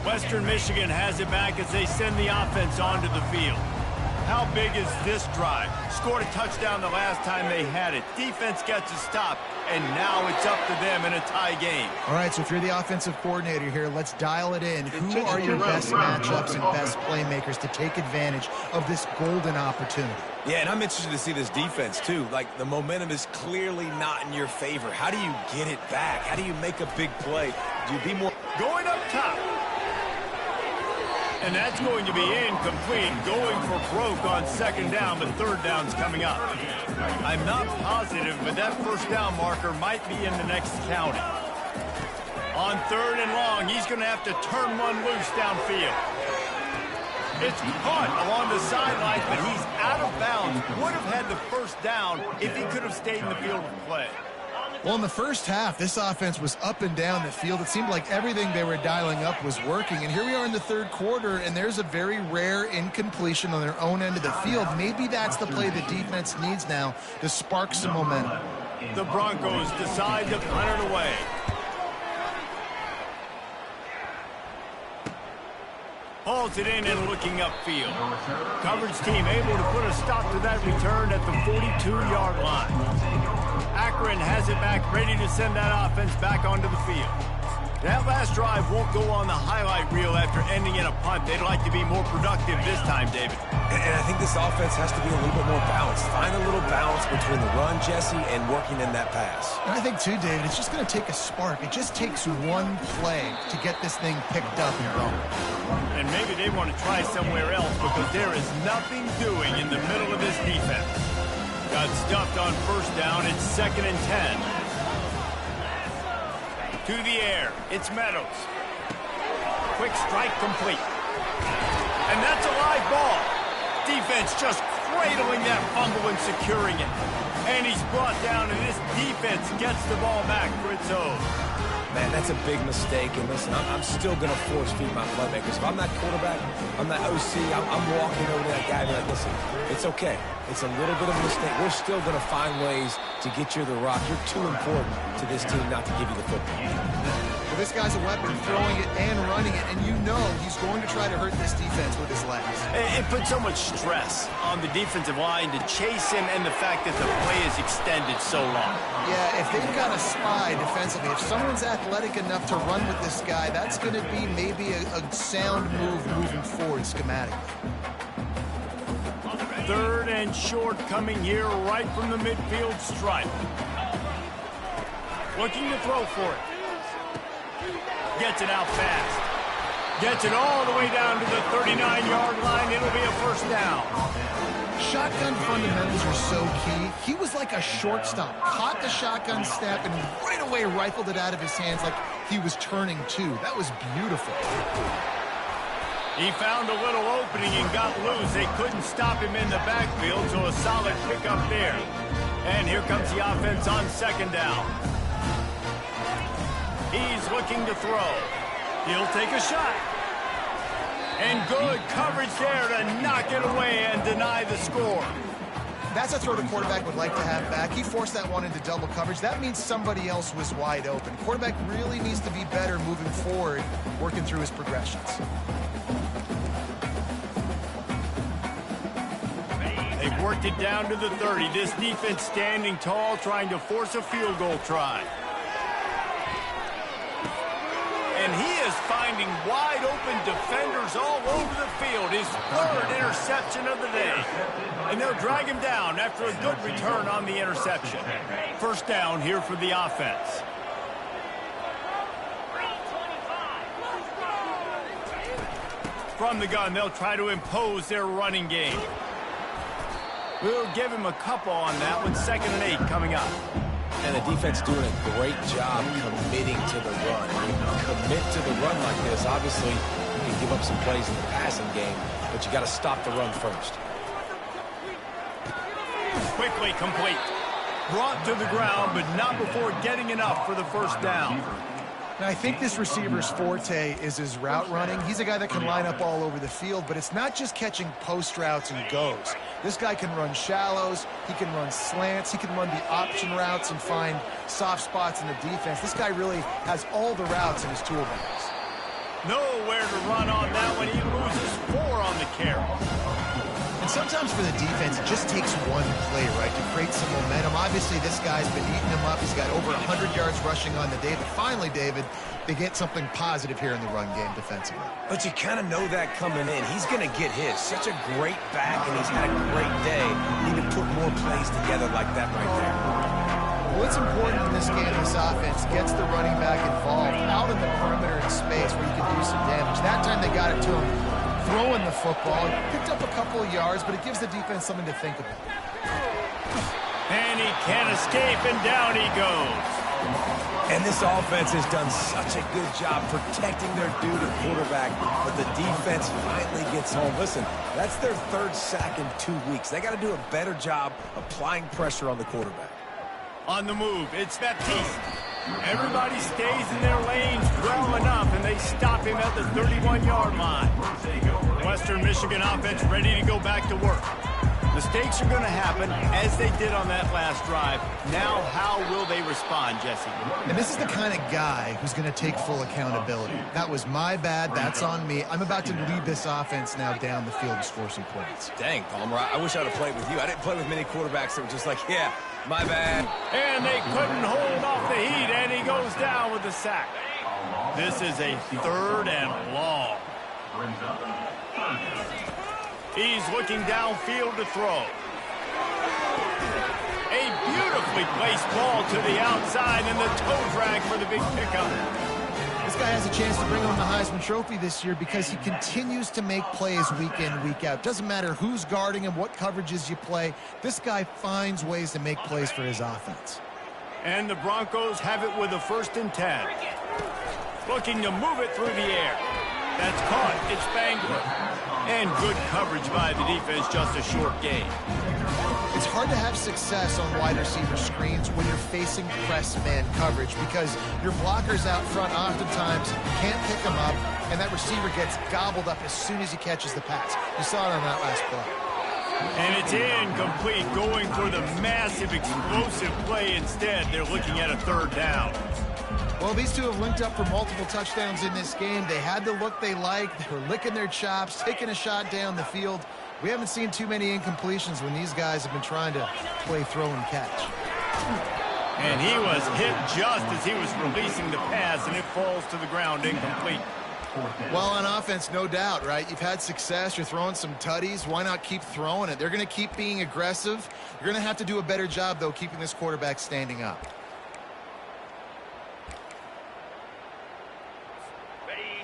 Western Michigan has it back as they send the offense onto the field. How big is this drive? Scored a touchdown the last time they had it. Defense gets a stop, and now it's up to them in a tie game. All right, so if you're the offensive coordinator here, let's dial it in. Who are your best matchups and best playmakers to take advantage of this golden opportunity? Yeah, and I'm interested to see this defense, too. Like, the momentum is clearly not in your favor. How do you get it back? How do you make a big play? Do you be more... Going up top. And that's going to be incomplete, going for broke on second down, but third down's coming up. I'm not positive, but that first down marker might be in the next county. On third and long, he's going to have to turn one loose downfield. It's caught along the sideline, but he's out of bounds. Would have had the first down if he could have stayed in the field of play. Well, in the first half, this offense was up and down the field. It seemed like everything they were dialing up was working. And here we are in the third quarter, and there's a very rare incompletion on their own end of the field. Maybe that's the play the defense needs now to spark some momentum. The Broncos decide to punt it away. Hauls it in and looking upfield. Coverage team able to put a stop to that return at the 42-yard line. Akron has it back, ready to send that offense back onto the field. That last drive won't go on the highlight reel after ending in a punt. They'd like to be more productive this time, David. And I think this offense has to be a little bit more balanced. Find a little balance between the run, Jesse, and working in that pass. And I think, too, David, it's just going to take a spark. It just takes one play to get this thing picked up and going. And maybe they want to try somewhere else because there is nothing doing in the middle of this defense. Got stuffed on first down. It's 2nd and 10. To the air. It's Meadows. Quick strike complete. And that's a live ball. Defense just cradling that fumble and securing it. And he's brought down, and this defense gets the ball back for its own. Man, that's a big mistake. And listen, I'm still going to force feed my playmakers. If I'm that quarterback, I'm that OC, I'm walking over to that guy and be like, listen, it's okay. It's a little bit of a mistake. We're still going to find ways to get you the rock. You're too important to this team not to give you the football. Well, this guy's a weapon, throwing it and running it, and you know he's going to try to hurt this defense with his legs. It puts so much stress on the defensive line to chase him and the fact that the play is extended so long. Yeah, if they've got a spy defensively, if someone's athletic enough to run with this guy, that's going to be maybe a sound move moving forward schematically. Third and short coming here right from the midfield stripe. Looking to throw for it. Gets it out fast. Gets it all the way down to the 39-yard line. It'll be a first down. Shotgun fundamentals are so key. He was like a shortstop. Caught the shotgun snap and right away rifled it out of his hands like he was turning two. That was beautiful. He found a little opening and got loose. They couldn't stop him in the backfield, so a solid pickup there. And here comes the offense on second down. He's looking to throw. He'll take a shot. And good coverage there to knock it away and deny the score. That's a throw the quarterback would like to have back. He forced that one into double coverage. That means somebody else was wide open. Quarterback really needs to be better moving forward, working through his progressions. They've worked it down to the 30. This defense standing tall, trying to force a field goal try. And he is finding wide open defenders all over the field. His third interception of the day. And they'll drag him down after a good return on the interception. First down here for the offense. From the gun, they'll try to impose their running game. We'll give him a couple on that one. 2nd and 8 coming up. And the defense doing a great job committing to the run. When you commit to the run like this, obviously you can give up some plays in the passing game, but you got to stop the run first. Quickly complete. Brought to the ground, but not before getting enough for the first down. Now, I think this receiver's forte is his route running. He's a guy that can line up all over the field, but it's not just catching post routes and goes. This guy can run shallows, he can run slants, he can run the option routes and find soft spots in the defense. This guy really has all the routes in his toolbox. Nowhere to run on that one. He loses 4 on the carry. And sometimes for the defense, it just takes one play, right, to create some momentum. Obviously, this guy's been eating him up. He's got over 100 yards rushing on the day. But finally, David, they get something positive here in the run game defensively. But you kind of know that coming in. He's going to get his. Such a great back, and he's had a great day. He even put more plays together like that right there. What's important in this game, this offense gets the running back involved out in the perimeter in space where you can do some damage. That time they got it to him throwing the football. Picked up a couple of yards, but it gives the defense something to think about. And he can't escape, and down he goes. And this offense has done such a good job protecting their dude at quarterback, but the defense finally gets home. Listen, that's their 3rd sack in 2 weeks. They got to do a better job applying pressure on the quarterback. On the move, it's Baptiste. Everybody stays in their lanes well enough, and they stop him at the 31-yard line. Western Michigan offense ready to go back to work. Mistakes are going to happen, as they did on that last drive. Now, how will they respond, Jesse? And this is the kind of guy who's going to take full accountability. That was my bad. That's on me. I'm about to lead this offense now down the field to score some points. Dang, Palmer, I wish I would have played with you. I didn't play with many quarterbacks that were just like, yeah, my bad. And they couldn't hold off the heat, and he goes down with the sack. This is a 3rd and long. He's looking downfield to throw. A beautifully placed ball to the outside, and the toe drag for the big pickup. This guy has a chance to bring home the Heisman Trophy this year because he continues to make plays week in, week out. Doesn't matter who's guarding him, what coverages you play. This guy finds ways to make plays for his offense. And the Broncos have it with a 1st and 10. Looking to move it through the air. That's caught. It's Spangler. And good coverage by the defense, just a short gain. It's hard to have success on wide receiver screens when you're facing press man coverage because your blockers out front oftentimes can't pick them up, and that receiver gets gobbled up as soon as he catches the pass. You saw it on that last play. And it's incomplete, going for the massive, explosive play instead. They're looking at a 3rd down. Well, these two have linked up for multiple touchdowns in this game. They had the look they liked. They were licking their chops, taking a shot down the field. We haven't seen too many incompletions when these guys have been trying to play throw and catch. And he was hit just as he was releasing the pass, and it falls to the ground incomplete. Well, on offense, no doubt, right? You've had success. You're throwing some tutties. Why not keep throwing it? They're going to keep being aggressive. You're going to have to do a better job, though, keeping this quarterback standing up.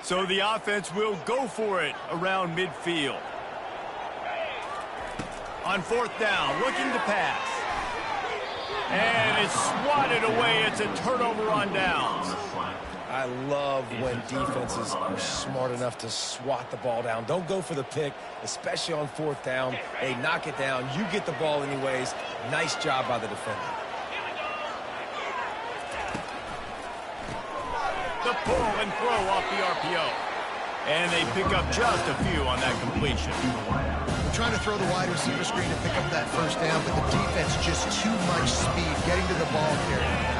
So the offense will go for it around midfield. On 4th down, looking to pass. And it's swatted away. It's a turnover on downs. I love when defenses are smart enough to swat the ball down. Don't go for the pick, especially on 4th down. They knock it down. You get the ball anyways. Nice job by the defender. The pull and throw off the RPO. And they pick up just a few on that completion. We're trying to throw the wide receiver screen to pick up that 1st down, but the defense just too much speed getting to the ball carrier.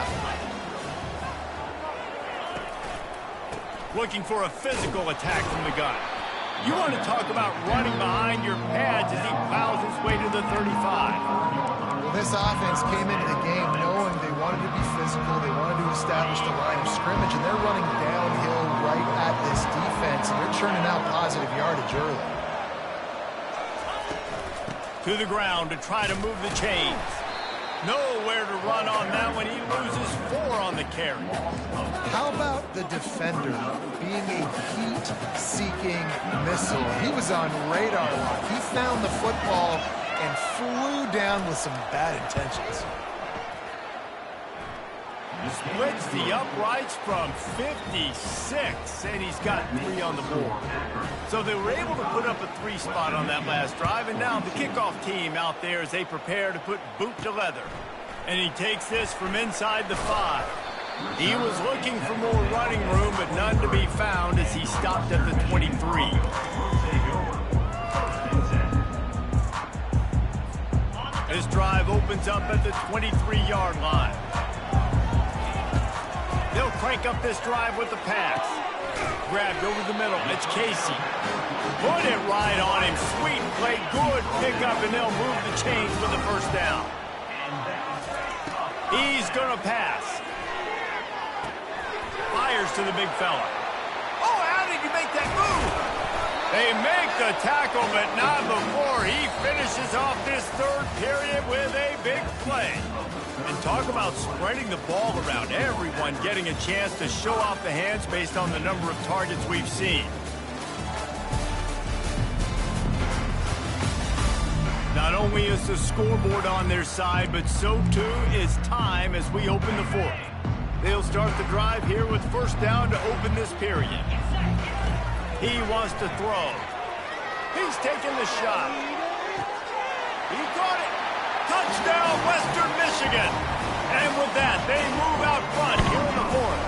Looking for a physical attack from the gun. You want to talk about running behind your pads as he plows his way to the 35. Well, this offense came into the game knowing they wanted to be physical, they wanted to establish the line of scrimmage, and they're running downhill right at this defense, and they're churning out positive yardage early. To the ground to try to move the chains. Nowhere to run on that one. He loses 4 on the carry. How about the defender being a heat-seeking missile? He was on radar lock. He found the football and flew down with some bad intentions. Splits the uprights from 56, and he's got 3 on the board. So they were able to put up a 3 spot on that last drive, and now the kickoff team out there as they prepare to put boot to leather. And he takes this from inside the 5. He was looking for more running room, but none to be found as he stopped at the 23. This drive opens up at the 23-yard line. They'll crank up this drive with the pass. Grabbed over the middle. It's Casey. Put it right on him. Sweet play. Good pickup, and they'll move the chains for the first down. He's going to pass. Fires to the big fella. Oh, how did you make that move? They make the tackle, but not before he finishes off this third period with a big play. And talk about spreading the ball around. Everyone getting a chance to show off the hands based on the number of targets we've seen. Not only is the scoreboard on their side, but so too is time as we open the fourth. They'll start the drive here with first down to open this period. He wants to throw. He's taking the shot. He got it. Touchdown, Western Michigan. And with that, they move out front here in the fourth.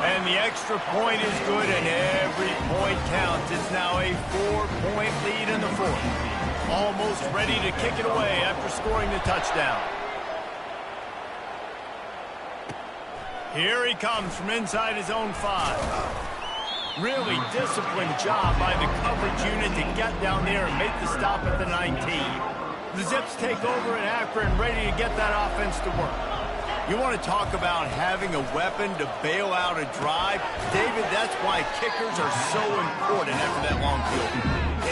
And the extra point is good, and every point counts. It's now a 4-point lead in the fourth. Almost ready to kick it away after scoring the touchdown. Here he comes from inside his own 5. Really disciplined job by the coverage unit to get down there and make the stop at the 19. The Zips take over in Akron, ready to get that offense to work. You want to talk about having a weapon to bail out a drive? David, that's why kickers are so important after that long field.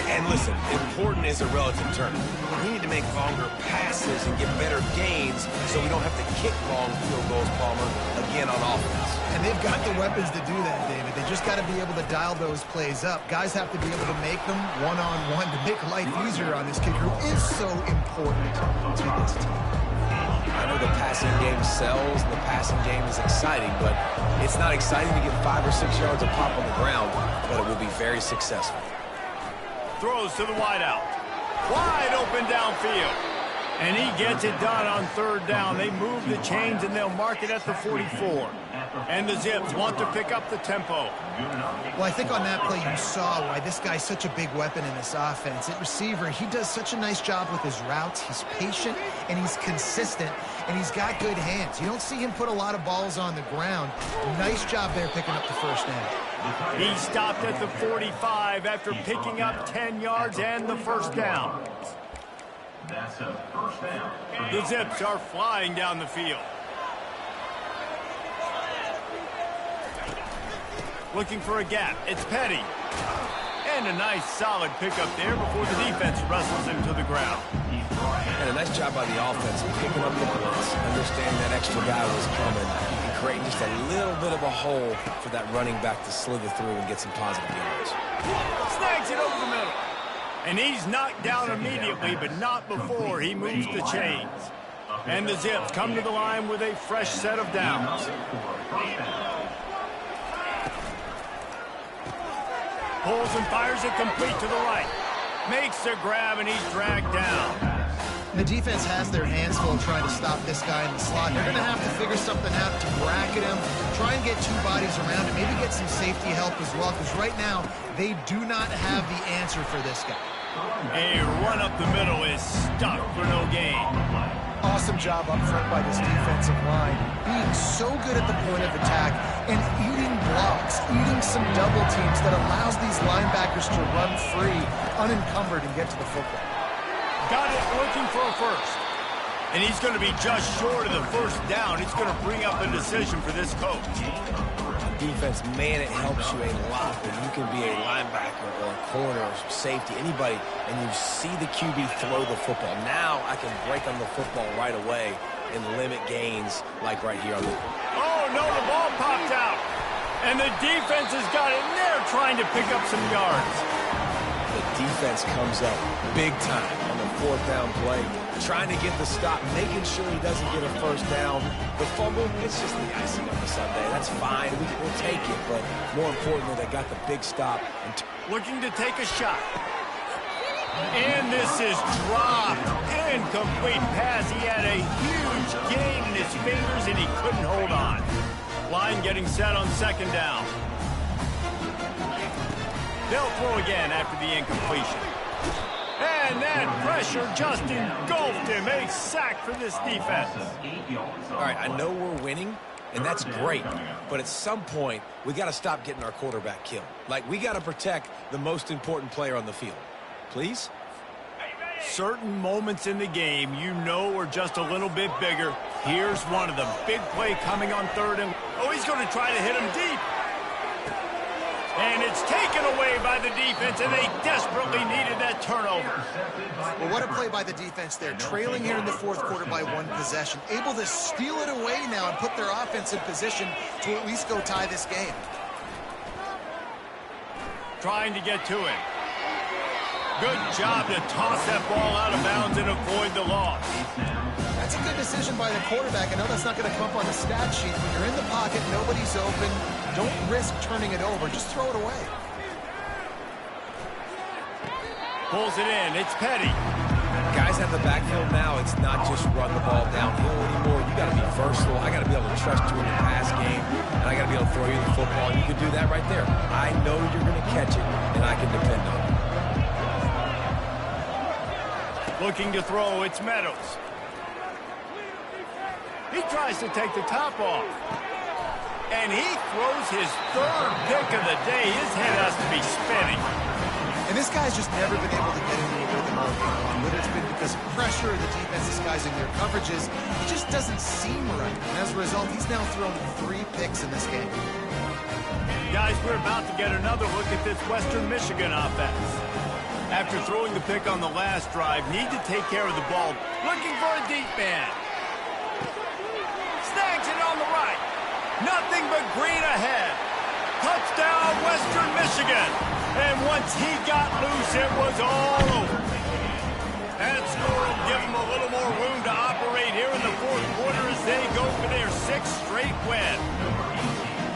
And listen, important is a relative term. We need to make longer passes and get better gains so we don't have to kick long field goals, Palmer, again on offense. And they've got the weapons to do that, David. They just got to be able to dial those plays up. Guys have to be able to make them one-on-one to make life easier on this kicker who is so important to this team. I know the passing game sells and the passing game is exciting, but it's not exciting to get 5 or 6 yards of pop on the ground, but it will be very successful. Throws to the wideout. Wide open downfield. And he gets it done on third down. They move the chains, and they'll mark it at the 44. And the Zips want to pick up the tempo. Well, I think on that play you saw why this guy's such a big weapon in this offense. At receiver, he does such a nice job with his routes. He's patient, and he's consistent, and he's got good hands. You don't see him put a lot of balls on the ground. Nice job there picking up the first down. He stopped at the 45 after picking up 10 yards and the first down. That's a first down. The Zips are flying down the field. Looking for a gap. It's Petty. And a nice solid pickup there before the defense wrestles him to the ground. And a nice job by the offense picking up the blitz, understanding that extra guy was coming, and creating just a little bit of a hole for that running back to slither through and get some positive yards. Snags it over the middle. And he's knocked down immediately, but not before he moves the chains. And the Zips come to the line with a fresh set of downs. Pulls and fires it complete to the right. Makes the grab, and he's dragged down. The defense has their hands full trying to stop this guy in the slot. They're going to have to figure something out to bracket him, try and get 2 bodies around him, maybe get some safety help as well, because right now they do not have the answer for this guy. A run up the middle is stuck for no gain. Awesome job up front by this defensive line, being so good at the point of attack and eating blocks, eating some double teams that allows these linebackers to run free, unencumbered, and get to the football. Got it, looking for a first. And he's going to be just short of the first down. It's going to bring up a decision for this coach. Defense, man, it helps you a lot when you can be a linebacker or a corner or safety, anybody, and you see the QB throw the football. Now I can break on the football right away and limit gains like right here on the... Oh, no, the ball popped out. And the defense has got it, and they're trying to pick up some yards. The defense comes up big time on the 4th down play, trying to get the stop, making sure he doesn't get a first down. The fumble, it's just the icing on the Sunday. That's fine. We'll take it, but more importantly, they got the big stop. Looking to take a shot. And this is dropped. And incomplete pass. He had a huge gain in his fingers, and he couldn't hold on. Line getting set on second down. They'll throw again after the incompletion. And that pressure just engulfed him. A sack for this defense. All right, I know we're winning, and that's great. But at some point, we got to stop getting our quarterback killed. Like, we got to protect the most important player on the field. Please? Certain moments in the game you know are just a little bit bigger. Here's one of them. Big play coming on third and... Oh, he's going to try to hit him deep. And it's taken away by the defense, and they desperately needed that turnover. Well, what a play by the defense there. Trailing here in the fourth quarter by one possession. Able to steal it away now and put their offense in position to at least go tie this game. Trying to get to it. Good job to toss that ball out of bounds and avoid the loss. That's a good decision by the quarterback. I know that's not going to come up on the stat sheet. When you're in the pocket, nobody's open. Don't risk turning it over. Just throw it away. Pulls it in. It's Petty. Guys at the backfield now, it's not just run the ball downhill anymore. You got to be versatile. I got to be able to trust you in the pass game, and I got to be able to throw you the football. You can do that right there. I know you're going to catch it, and I can depend on it. Looking to throw, it's Meadows. He tries to take the top off. And he throws his third pick of the day. His head has to be spinning. And this guy's just never been able to get into a rhythm all game long. Whether it's been because of pressure or the defense disguising their coverages, he just doesn't seem right. And as a result, he's now thrown 3 picks in this game. Guys, we're about to get another look at this Western Michigan offense. After throwing the pick on the last drive, need to take care of the ball. Looking for a deep man. Snags it on the right. Nothing but green ahead. Touchdown, Western Michigan. And once he got loose, it was all over. That score will give them a little more room to operate here in the fourth quarter as they go for their 6th straight win.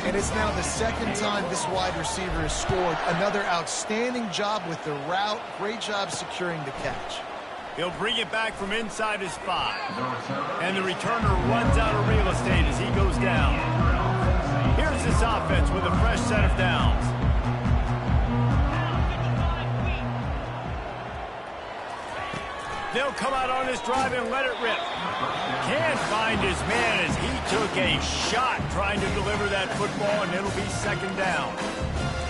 And it's now the second time this wide receiver has scored. Another outstanding job with the route. Great job securing the catch. He'll bring it back from inside his 5. And the returner runs out of real estate as he goes down. Here's this offense with a fresh set of downs. They'll come out on this drive and let it rip. Can't find his man as he took a shot trying to deliver that football, and it'll be second down.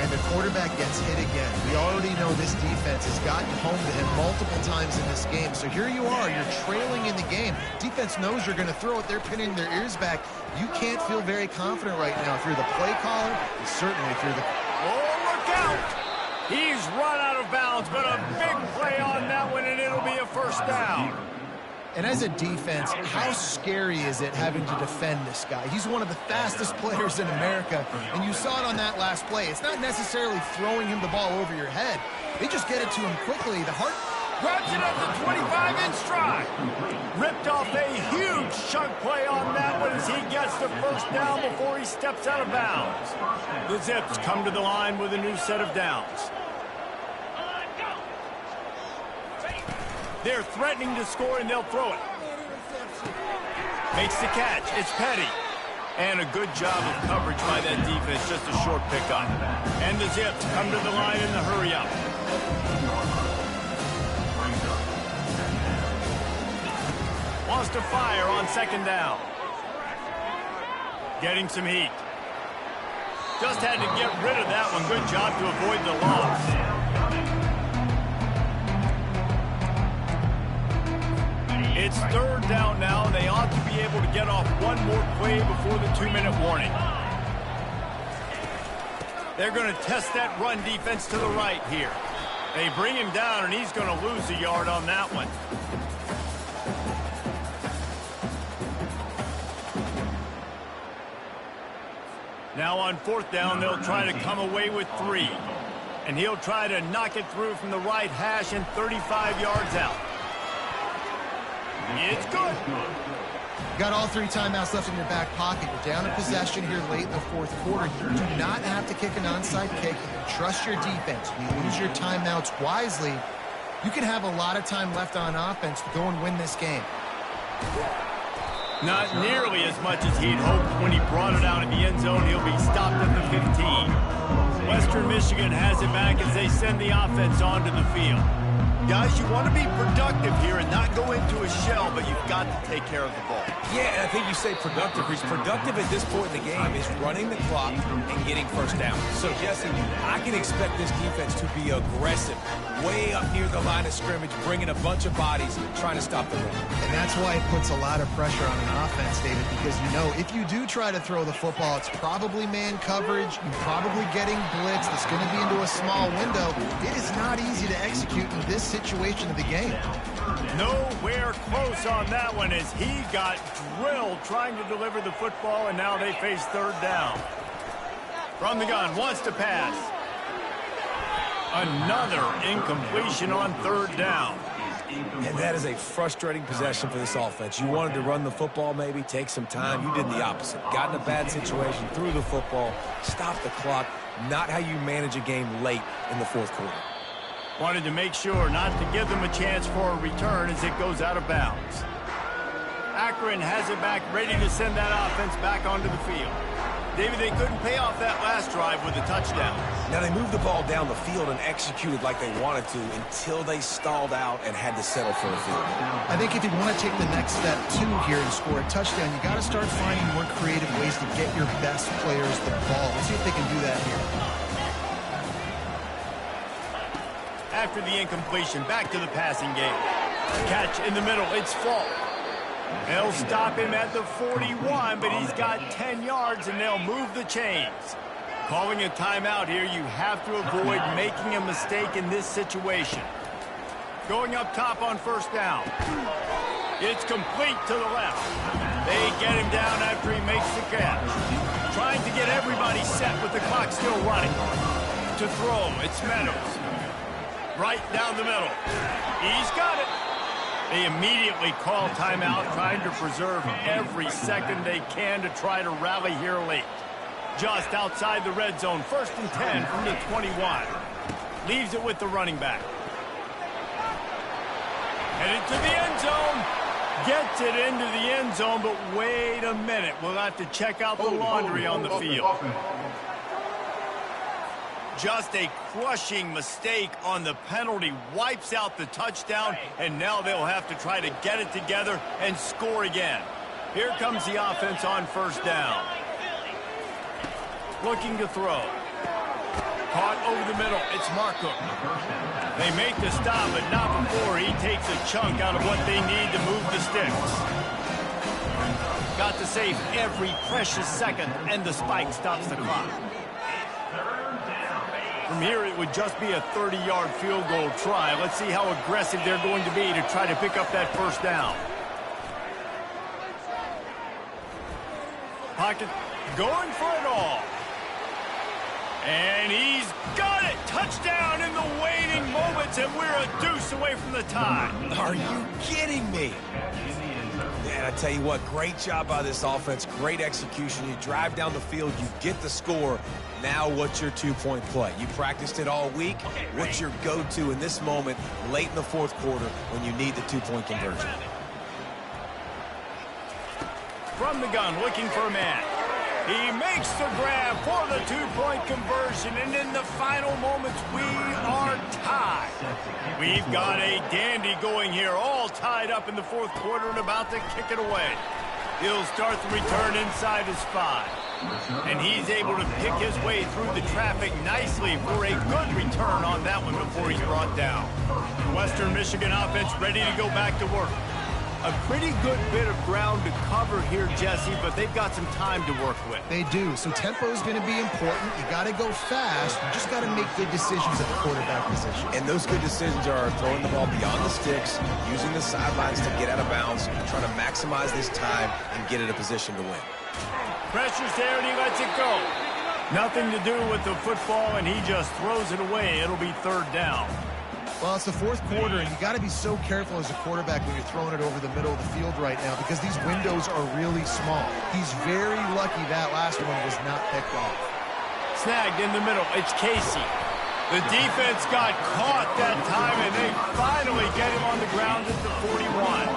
And the quarterback gets hit again. We already know this defense has gotten home to him multiple times in this game. So here you are, you're trailing in the game. Defense knows you're going to throw it. They're pinning their ears back. You can't feel very confident right now if you're the play caller, and certainly if you're the... Oh, look out! He's run out of bounds, but a big play on that one, and it'll be a first down. And as a defense, how scary is it having to defend this guy? He's one of the fastest players in America, and you saw it on that last play. It's not necessarily throwing him the ball over your head. They just get it to him quickly. The heart grabs it at the 25 in stride. Ripped off a huge chunk play on that one as he gets the first down before he steps out of bounds. The Zips come to the line with a new set of downs. They're threatening to score, and they'll throw it. Makes the catch. It's Petty. And a good job of coverage by that defense. Just a short pickup. And the Zips come to the line in the hurry-up. Wants to fire on second down. Getting some heat. Just had to get rid of that one. Good job to avoid the loss. It's third down now. They ought to be able to get off one more play before the 2-minute warning. They're going to test that run defense to the right here. They bring him down, and he's going to lose a yard on that one. Now on fourth down, they'll try to come away with 3. And he'll try to knock it through from the right hash and 35 yards out. It's good. Got all 3 timeouts left in your back pocket. You're down in possession here late in the fourth quarter. You do not have to kick an onside kick. You can trust your defense. You use your timeouts wisely. You can have a lot of time left on offense to go and win this game. Not nearly as much as he'd hoped when he brought it out in the end zone. He'll be stopped at the 15. Western Michigan has it back as they send the offense onto the field. Guys, you want to be productive here and not go into a shell, but you've got to take care of the ball. Yeah, and I think you say productive. He's productive at this point in the game is running the clock and getting first down. So, Jesse, I can expect this defense to be aggressive, way up near the line of scrimmage, bringing a bunch of bodies, trying to stop the run. And that's why it puts a lot of pressure on an offense, David, because you know if you do try to throw the football, it's probably man coverage. You're probably getting blitzed. It's going to be into a small window. It is not easy to execute in this situation of the game. Nowhere close on that one as he got drilled trying to deliver the football, and now they face third down. From the gun, wants to pass. Another incompletion on third down. And that is a frustrating possession for this offense. You wanted to run the football, maybe take some time. You did the opposite. Got in a bad situation, threw the football, stopped the clock. Not how you manage a game late in the fourth quarter. Wanted to make sure not to give them a chance for a return as it goes out of bounds. Akron has it back, ready to send that offense back onto the field. David, they couldn't pay off that last drive with a touchdown. Now, they moved the ball down the field and executed like they wanted to until they stalled out and had to settle for a field goal. I think if you want to take the next step, too, here and score a touchdown, you got to start finding more creative ways to get your best players the ball. Let's see if they can do that here. After the incompletion, back to the passing game. Catch in the middle, it's Falk. They'll stop him at the 41, but he's got 10 yards, and they'll move the chains. Calling a timeout here, you have to avoid making a mistake in this situation. Going up top on first down. It's complete to the left. They get him down after he makes the catch. Trying to get everybody set with the clock still running. To throw, it's Meadows. Right down the middle. He's got it. They immediately call timeout, trying to preserve every second they can to try to rally here late. Just outside the red zone, 1st and 10 from the 21. Leaves it with the running back. Headed to the end zone. Gets it into the end zone, but wait a minute. We'll have to check out the laundry on the field. Just a crushing mistake on the penalty, wipes out the touchdown, and now they'll have to try to get it together and score again. Here comes the offense on first down. Looking to throw. Caught over the middle, it's Marco. They make the stop, but not before he takes a chunk out of what they need to move the sticks. Got to save every precious second, and the spike stops the clock. From here, it would just be a 30-yard field goal try. Let's see how aggressive they're going to be to try to pick up that first down. Pocket going for it all. And he's got it. Touchdown in the waning moments, and we're a deuce away from the tie. Are you kidding me? Man, I tell you what, great job by this offense. Great execution. You drive down the field, you get the score. Now what's your two-point play? You practiced it all week. What's your go-to in this moment late in the fourth quarter when you need the two-point conversion? From the gun, looking for a man. He makes the grab for the two-point conversion, and in the final moments, we are tied. We've got a dandy going here, all tied up in the fourth quarter and about to kick it away. He'll start the return inside his 5. And he's able to pick his way through the traffic nicely for a good return on that one before he's brought down. Western Michigan offense ready to go back to work. A pretty good bit of ground to cover here, Jesse, but they've got some time to work with. They do, so tempo is going to be important. You got to go fast. You just got to make good decisions at the quarterback position. And those good decisions are throwing the ball beyond the sticks, using the sidelines to get out of bounds, trying to maximize this time and get in a position to win. Pressure's there, and he lets it go. Nothing to do with the football, and he just throws it away. It'll be third down. Well, it's the fourth quarter, and you got to be so careful as a quarterback when you're throwing it over the middle of the field right now because these windows are really small. He's very lucky that last one was not picked off. Snagged in the middle. It's Casey. The defense got caught that time, and they finally get him on the ground at the 41.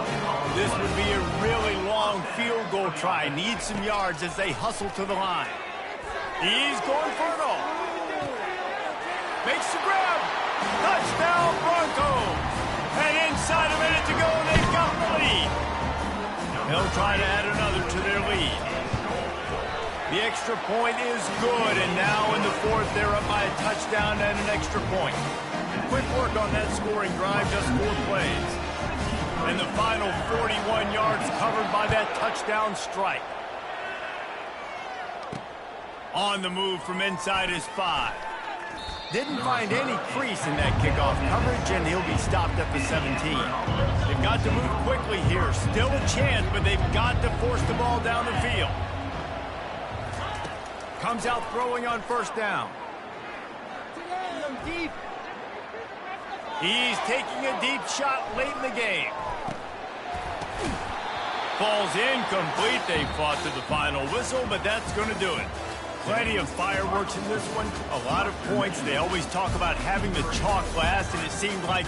This would be a really long field goal try. Needs some yards as they hustle to the line. He's going for it all. Makes the grab. Touchdown, Broncos. And inside a minute to go, they've got the lead. They'll try to add another to their lead. The extra point is good, and now in the fourth, they're up by a touchdown and an extra point. Quick work on that scoring drive, just 4 plays. And the final 41 yards covered by that touchdown strike. On the move from inside his 5. Didn't find any crease in that kickoff coverage, and he'll be stopped at the 17. They've got to move quickly here. Still a chance, but they've got to force the ball down the field. Comes out throwing on first down. He's taking a deep shot late in the game. Falls incomplete. They fought to the final whistle, but that's going to do it. Plenty of fireworks in this one. A lot of points. They always talk about having the chalk last, and it seemed like